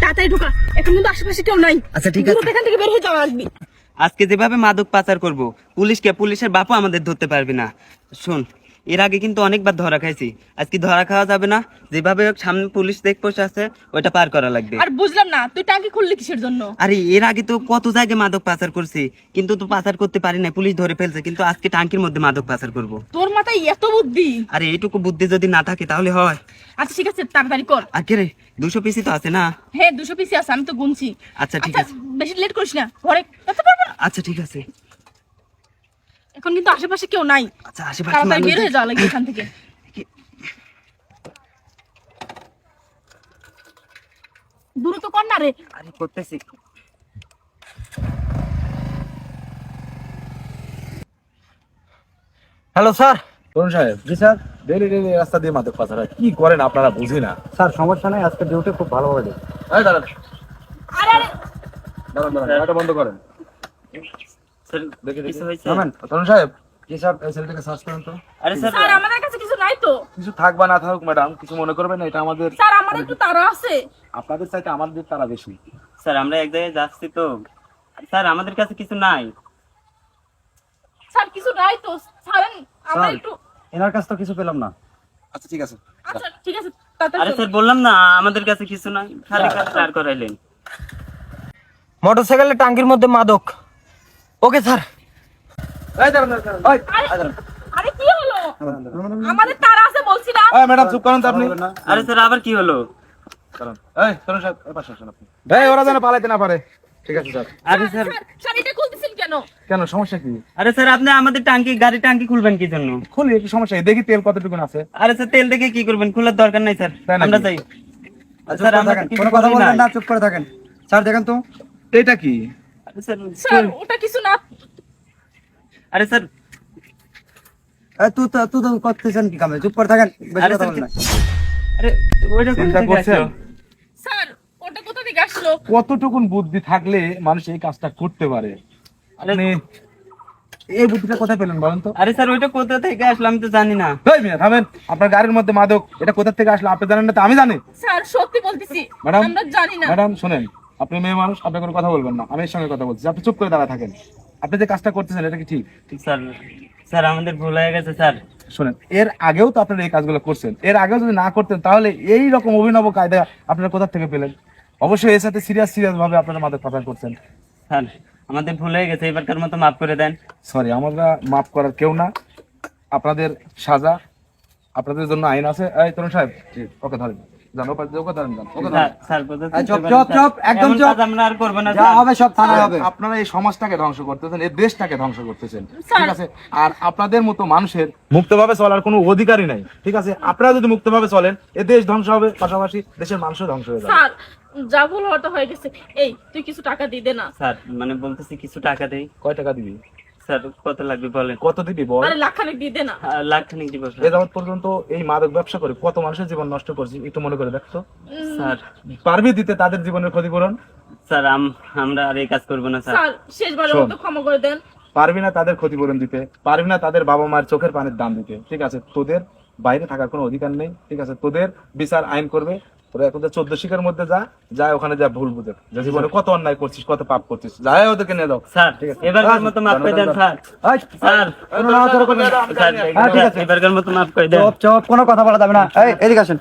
তাড়াতাড়ি ঢোকা, এখন কিন্তু আশেপাশে কেউ নাই। আচ্ছা ঠিক আছে, এখান থেকে বের হয়ে যাওয়া আসবি। আজকে যেভাবে মাদক পাচার করব, পুলিশের বাপও আমাদের ধরতে পারবে না। শোন, এর আগে কিন্তু অনেকবার ধরা খাইছি, আজকে ধরা খাওয়া যাবে না। যেভাবে হোক সামনে পুলিশ চেকপোস্ট আছে, ওইটা পার করা লাগবে। আর বুঝলাম না তুই টাঙ্কি খুললি কিসের জন্য? আরে এর আগে তো কত জায়গায় মাদক পাচার করছি, কিন্তু তো পাচার করতে পারি না, পুলিশ ধরে ফেলছে। কিন্তু আজকে টাঙ্কির মধ্যে মাদক পাচার করব। তোর মাথায় এত বুদ্ধি? আরে এইটুকু বুদ্ধি যদি না থাকে তাহলে হয়? আচ্ছা ঠিক আছে, তাড়াতাড়ি কর। আর কে রে, 200 পিসি তো আছে না? হ্যাঁ 200 পিসি আছে, আমি তো গুনছি। আচ্ছা ঠিক আছে, বেশি লেট করিস না, পরে যেতে পারবো না। আচ্ছা ঠিক আছে। এখন কিন্তু আশেপাশে কেউ নাই, আচ্ছা আশেপাশে তাড়াতাড়ি বের মানুষ- হয়ে যাওয়া লাগবে এখান থেকে। দ্রুত কর না রে। আরে করতেছি। Hello sir. তরুণ সাহেব, জি স্যার। ডেলি ডেলি রাস্তা দিয়ে মাদক পাচার হয়, কি করেন আপনারা বুঝি না। স্যার সমস্যা নাই, আজকে ডিউটি খুব ভালোভাবে দেয়। এই দাঁড়ান আরে আরে দাঁড়ান দাঁড়ান, গাড়িটা বন্ধ করেন। স্যার, দেখে কিছু দেখে হয়েছে? নামেন। তরুণ সাহেব, কি স্যার এই ছেলেটাকে সার্চ করেন তো। আরে স্যার, স্যার আমাদের কাছে কিছু নাই তো। কিছু থাক বা না থাকুক ম্যাডাম, কিছু মনে করবেন না, এটা আমাদের স্যার আমাদের একটু তাড়া আছে। আপনাদের চাইতে আমাদের তারা বেশি। স্যার আমরা এক জায়গায় যাচ্ছি তো, স্যার আমাদের কাছে কিছু নাই। স্যার কিছু নাই তো, ছাড়েন আমরা স্যার। একটু। এনার কাছ তো কিছু পেলাম না। আচ্ছা ঠিক আছে। আচ্ছা ঠিক আছে, তাড়াতাড়ি আরে চল। স্যার বললাম না আমাদের কাছে কিছু নাই, খালি খালি চার করাইলেন। মোটরসাইকেলের টাঙ্কির মধ্যে মাদক। Okay sir. এই দাঁড়ান দাঁড়ান, এই আরে আরে কি হলো? আমাদের তাড়া আছে বলছি না। এই ম্যাডাম চুপ করেন তো আপনি। আরে স্যার আবার কি হলো? দাঁড়ান। এই তরুণ সাহেব, এই পাশে আসেন আপনি। এই ওরা যেন পালাইতে না পারে। ঠিক আছে স্যার। আরে স্যার, স্যার স্যার এটা খুলতেছেন কেন? কেন, সমস্যা কি? আরে স্যার আপনি আমাদের গাড়ির টাঙ্কি খুলবেন কি জন্য? খুলি, একটু সমস্যা কি? দেখি তেল কতটুকু আছে। আরে স্যার তেল দেখে কি করবেন, খোলার দরকার নাই স্যার, তাই নাকি? আমরা যাই। স্যার আমরা কিছু কোনো কথা করি বলবেন নাই। না, চুপ করে থাকেন। স্যার দেখেন তো। এটা কি? আরে স্যার, স্যার ওটা কিছু না। আরে স্যার, তুই তো করতেছেন কি কামে? চুপ করে থাকেন, বেশি আরে কথা স্যার, বলেন না। আরে ওইটা কোথা চিন্তা থেকে করছেন? আসলো? স্যার ওটা কোথা থেকে আসলো? কতটুকুন বুদ্ধি থাকলে মানুষ এই কাজটা করতে পারে? আপনি এই বুদ্ধিটা কোথায় পেলেন বলেন তো? আরে স্যার ওইটা কোথা থেকে আসলো আমি তো জানি না। এই মিয়া থামেন, আপনার গাড়ির মধ্যে মাদক, এটা কোথা থেকে আসলো আপনি জানেন না তো আমি জানি। স্যার সত্যি বলতেছি, ম্যাডাম, আমরা জানি না। ম্যাডাম শুনেন, আপনি মেয়ে মানুষ, আপনি কোনো কথা বলবেন না, আমি এর সঙ্গে কথা বলছি, আপনি চুপ করে দাঁড়া থাকেন। আপনি যে কাজটা করতেছেন এটা কি ঠিক? স্যার, স্যার আমাদের ভুল হয়ে গেছে স্যার। শুনেন, এর আগেও তো আপনারা এই কাজগুলো করছেন, এর আগেও যদি না করতেন তাহলে এই রকম অভিনব কায়দা আপনারা কোথা থেকে পেলেন? অবশ্যই এর সাথে সিরিয়াস ভাবে আপনারা মাদক পাচার করছেন। স্যার আমাদের ভুল হয়ে গেছে, এবারকার মতো মাফ করে দেন। সরি, আমরা মাফ করার কেউ না, আপনাদের সাজা, আপনাদের জন্য আইন আছে। এই তরুণ সাহেব, ওকে ধরেন, যান ওকে ধরেন, যান ওকে ধরেন। স্যার কোথা এই চুপ, থেকে চুপ, স্যার? চুপ, একদম এমন চুপ। কাজ আমরা আর করবো না যা স্যার। হবে সব থানায় হবে। আপনারা এই সমাজটাকে ধ্বংস করতেছেন, এই দেশটাকে ধ্বংস করতেছেন, স্যার। ঠিক আছে? আর আপনাদের মতো মানুষের মুক্তভাবে চলার কোনো অধিকারই নাই, ঠিক আছে? আপনারা যদি মুক্তভাবে চলেন, এ দেশ ধ্বংস হবে, পাশাপাশি দেশের মানুষও ধ্বংস হয়ে যাবে। স্যার যা ভুল হওয়াটা হয়ে গেছে। এই তুই কিছু টাকা দিয়ে দে না। স্যার মানে বলতেছি কিছু টাকা দেই। কয় টাকা দিবি? স্যার কত লাগবে বলেন? কত দিবি বল? আরে লাখখানেক দিয়ে দে না। লাখ খানিক দিব এ স্যার। যাবৎ পর্যন্ত এই মাদক ব্যবসা করে কত মানুষের জীবন নষ্ট করছি একটু মনে করে দেখতো। স্যার, পারবি দিতে তাদের জীবনের ক্ষতিপূরণ? স্যার আমরা আর এই কাজ করবো না স্যার। স্যার শেষবারের শোন। মতো ক্ষমা করে দেন। পারবি না তাদের ক্ষতিপূরণ দিতে, পারবি না তাদের বাবা মায়ের চোখের পানির দাম দিতে, ঠিক আছে? তোদের বাইরে থাকার কোনো অধিকার নেই, ঠিক আছে? তোদের বিচার আইন করবে। তোরা এখন 14 শিখের মধ্যে যা ওখানে যা ভুল বুঝে, যে জীবনে কত অন্যায় করছিস, কত পাপ করছিস, যাই ওদেরকে নিয়ে দাও। স্যার ঠিক আছে। এবারকার মতো মাফ করে দেন স্যার। এই, স্যার, কোনো নড়াচড়া করবেন না। স্যার হ্যাঁ, ঠিক আছে। এবারকার মতো মাফ করে দেন। চুপ, চুপ, কোনো কথা বলা যাবে না। এই এদিকে আসেন।